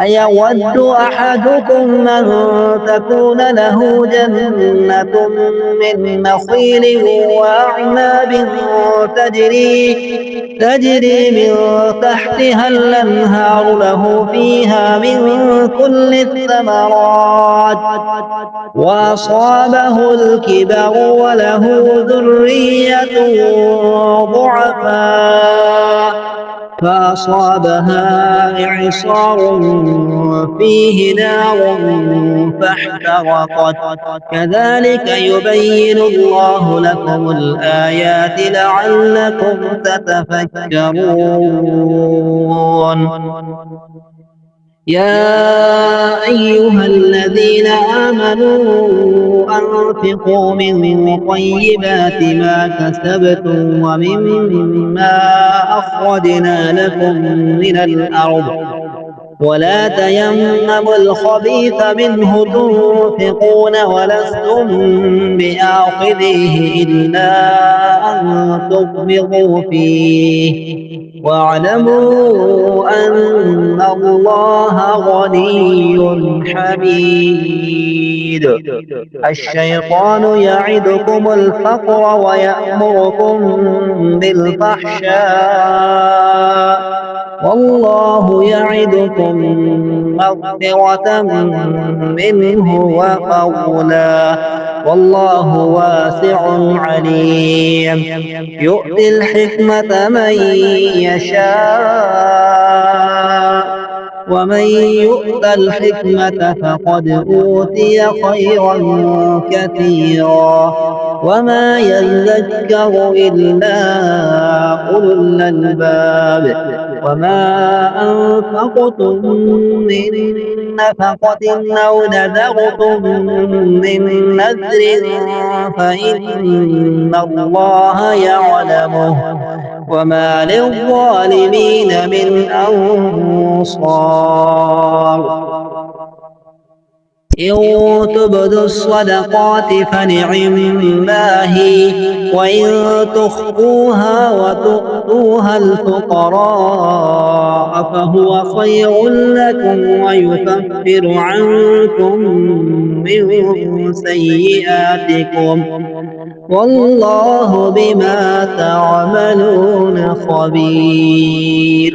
أيود أحدكم أن تكون له جنة من نخيل وأعناب تجري من تحتها الأنهار له فيها من كل الثمرات وأصابه الكبر وله ذرية ضعفاء فأصابها إعصار فيه نار فاحترقت كذلك يبين الله لكم الآيات لعلكم تتفكرون. يا أيها الذين آمنوا أنفقوا من طيبات ما كسبتم ومما أخرجنا لكم من الأرض ولا تيمموا الخبيث منه تنفقون ولستم بآخذيه إلا أن تغمضوا فيه واعلموا أن الله غني حميد. الشيطان يعدكم الفقر ويأمركم بالفحشاء والله يعدكم مغفرة منه وفضلا والله واسع عليم. يؤتي الحكمة من يشاء ومن يؤت الحكمة فقد أوتي خيرا كثيرا وما يذكر إلا أولو الألباب. وما أنفقتم من نفقة أو نذرتم من نذر فإن الله يعلمه وما للظالمين من أنصار. إن تبدوا الصدقات فنعما هي وإن تخفوها وتؤتوها الفقراء فهو خير لكم ويكفر عنكم من سيئاتكم والله بما تعملون خبير.